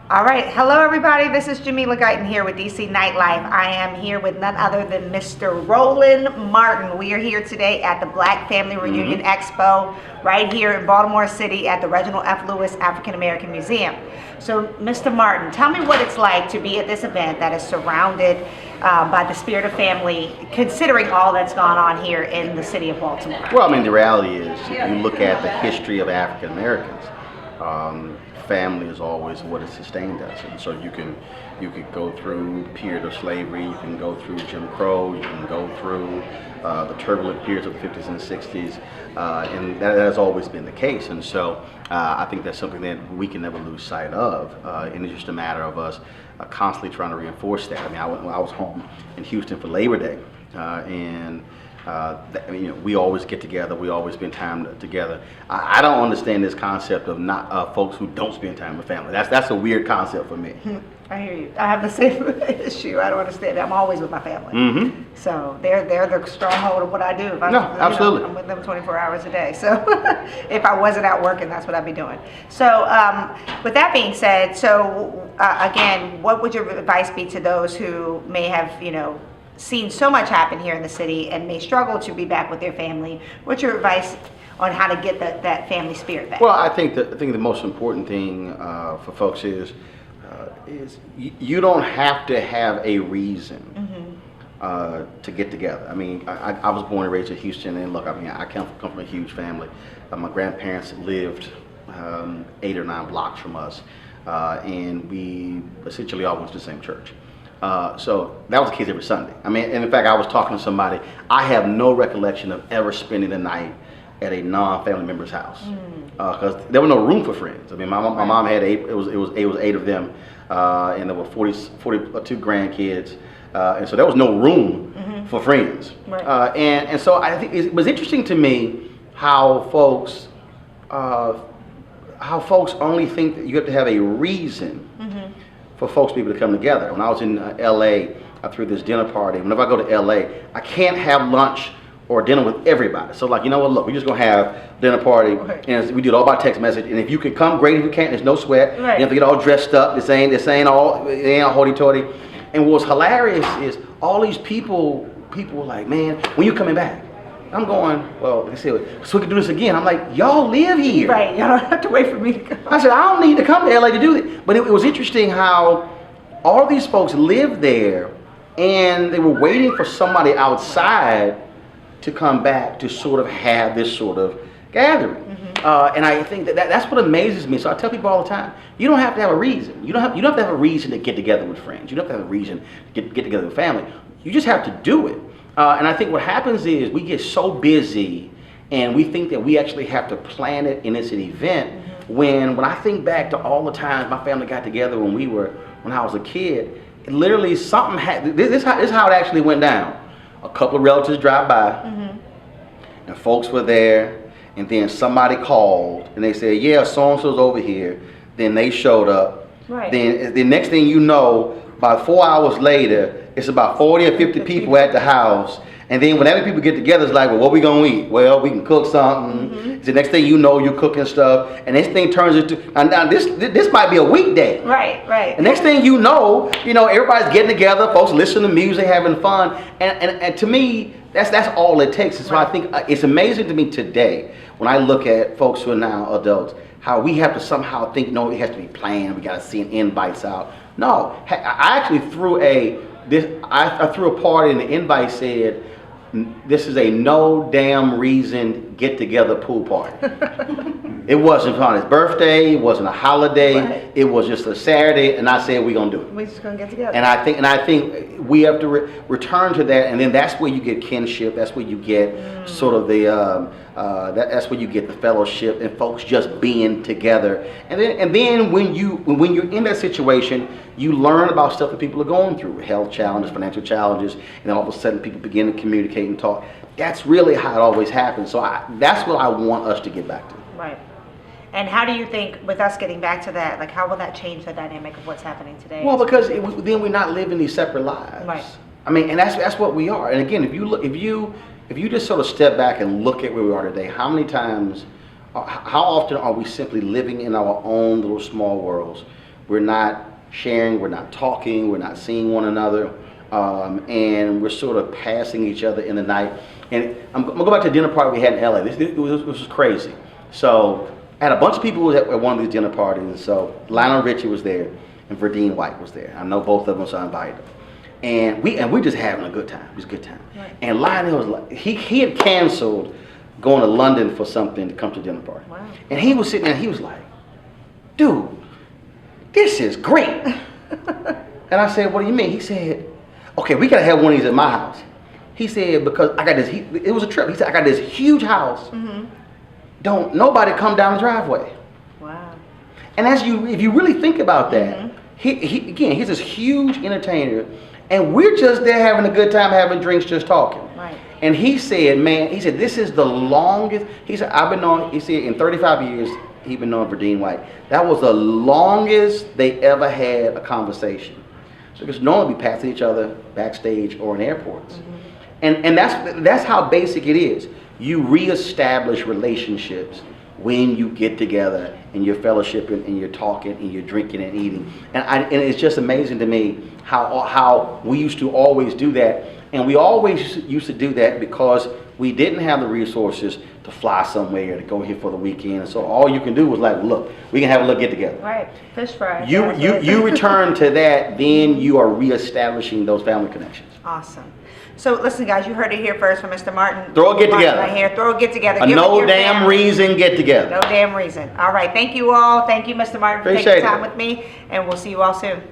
All right, hello everybody. This is Jamila Guyton here with DC Nightlife. I am here with none other than Mr. Roland Martin. We are here today at the Black Family Reunion Expo right here in Baltimore City at the Reginald F. African American Museum. So, Mr. Martin, tell me what it's like to be at this event that is surrounded by the spirit of family, considering all that's gone on here in the city of Baltimore. Well, I mean, the reality is, if you look at the history of African Americans, family is always what has sustained us. And so you could go through period of slavery, you can go through Jim Crow, you can go through the turbulent periods of the 50s and 60s, and that has always been the case. And so I think that's something that we can never lose sight of, and it's just a matter of us constantly trying to reinforce that. I mean, I was home in Houston for Labor Day, and we always get together. We always spend time together. I don't understand this concept of not folks who don't spend time with family. That's a weird concept for me. I hear you. I have the same issue. I don't understand that. I'm always with my family. So they're the stronghold of what I do. If Absolutely. I'm with them 24 hours a day. So if I wasn't out working, that's what I'd be doing. So with that being said, again, what would your advice be to those who may have, seen so much happen here in the city and may struggle to be back with their family? What's your advice on how to get that family spirit back? Well, I think the most important thing for folks is you don't have to have a reason to get together. I mean, I was born and raised in Houston, and look, I mean, I come from a huge family. My grandparents lived 8 or 9 blocks from us, and we essentially all went to the same church. So that was the case every Sunday. I mean, and in fact, I was talking to somebody. I have no recollection of ever spending the night at a non-family member's house because there was no room for friends. I mean, my mom had 8. It was 8 of them, and there were 42 grandkids, and so there was no room for friends. Right. And so I think it was interesting to me how folks only think that you have to have a reason for folks to be able to come together. When I was in LA, I threw this dinner party. Whenever I go to LA, I can't have lunch or dinner with everybody. So like, you know what, look, we're just gonna have dinner party, and we do it all by text message, and if you can come, great. If you can't, there's no sweat. Right. You have to get all dressed up. This ain't all hoity-toity. And what's hilarious is all these people were like, man, when you coming back? I'm going, well, they said, so we can do this again. I'm like, y'all live here. Right, y'all don't have to wait for me to come. I said, I don't need to come to LA to do it. But it was interesting how all these folks lived there, and they were waiting for somebody outside to come back to sort of have this sort of gathering. And I think that's what amazes me. So I tell people all the time, you don't have to have a reason. You don't have to have a reason to get together with friends. You don't have to have a reason to get together with family. You just have to do it. And I think what happens is we get so busy and we think that we actually have to plan it and it's an event. When I think back to all the times my family got together when I was a kid, literally something this is how it actually went down. A couple of relatives drive by and folks were there, and then somebody called and they said, yeah, so-and-so's over here. Then they showed up. Right. Then the next thing you know, about 4 hours later, it's about 40 or 50 people at the house. And then whenever people get together, it's like, well, what we gonna eat? Well, we can cook something. The next thing you know, you're cooking stuff. And this thing turns into, now this might be a weekday. Right. The next thing you know, everybody's getting together, folks listening to music, having fun. And to me, that's all it takes. And so I think it's amazing to me today, when I look at folks who are now adults, how we have to somehow think, no, it has to be planned. We got to send invites out. No, I actually threw I threw a party, and the invite said, this is a no damn reason get together pool party. It wasn't on his birthday, it wasn't a holiday, right. It was just a Saturday, and I said we're gonna do it. We're just gonna get together. And I think we have to return to that, and then that's where you get kinship. That's where you get sort of the that's where you get the fellowship and folks just being together. And then when you're in that situation, you learn about stuff that people are going through, health challenges, financial challenges, and then all of a sudden people begin to communicate and talk. That's really how it always happens. So that's what I want us to get back to. Right. And how do you think, with us getting back to that, like how will that change the dynamic of what's happening today? Well, because then we're not living these separate lives. Right. I mean, and that's what we are. And again, if you just sort of step back and look at where we are today, how often are we simply living in our own little small worlds? We're not sharing, we're not talking, we're not seeing one another, and we're sort of passing each other in the night. And I'm gonna go back to the dinner party we had in LA. This was crazy. So I had a bunch of people at one of these dinner parties, and so Lionel Richie was there, and Verdine White was there. I know both of them, so I invited them. And we just having a good time. It was a good time. Right. And Lionel was like, he had canceled going to London for something to come to the dinner party. Wow. And he was sitting there and he was like, dude, this is great. And I said, what do you mean? He said, okay, we gotta have one of these at my house. He said, because I got this, it was a trip. He said, I got this huge house. Mm-hmm. Don't nobody come down the driveway. Wow. And if you really think about that, mm-hmm. He's this huge entertainer, and we're just there having a good time, having drinks, just talking. Right. And he said, man, this is the longest, he said, I've been knowing, he said, in 35 years, he's been knowing Verdine White. That was the longest they ever had a conversation. So because normally we pass each other backstage or in airports. Mm-hmm. And that's how basic it is. You reestablish relationships when you get together and you're fellowshipping and you're talking and you're drinking and eating. And it's just amazing to me how we used to always do that. And we always used to do that because we didn't have the resources to fly somewhere, to go here for the weekend. And so all you can do was like, look, we can have a little get together. Right, fish fry. You return to that, then you are reestablishing those family connections. Awesome. So listen, guys, you heard it here first from Mr. Martin. Throw a get together. Right here. Throw a get together. A no damn reason get together. No damn reason. All right. Thank you all. Thank you, Mr. Martin, for taking time with me. And we'll see you all soon.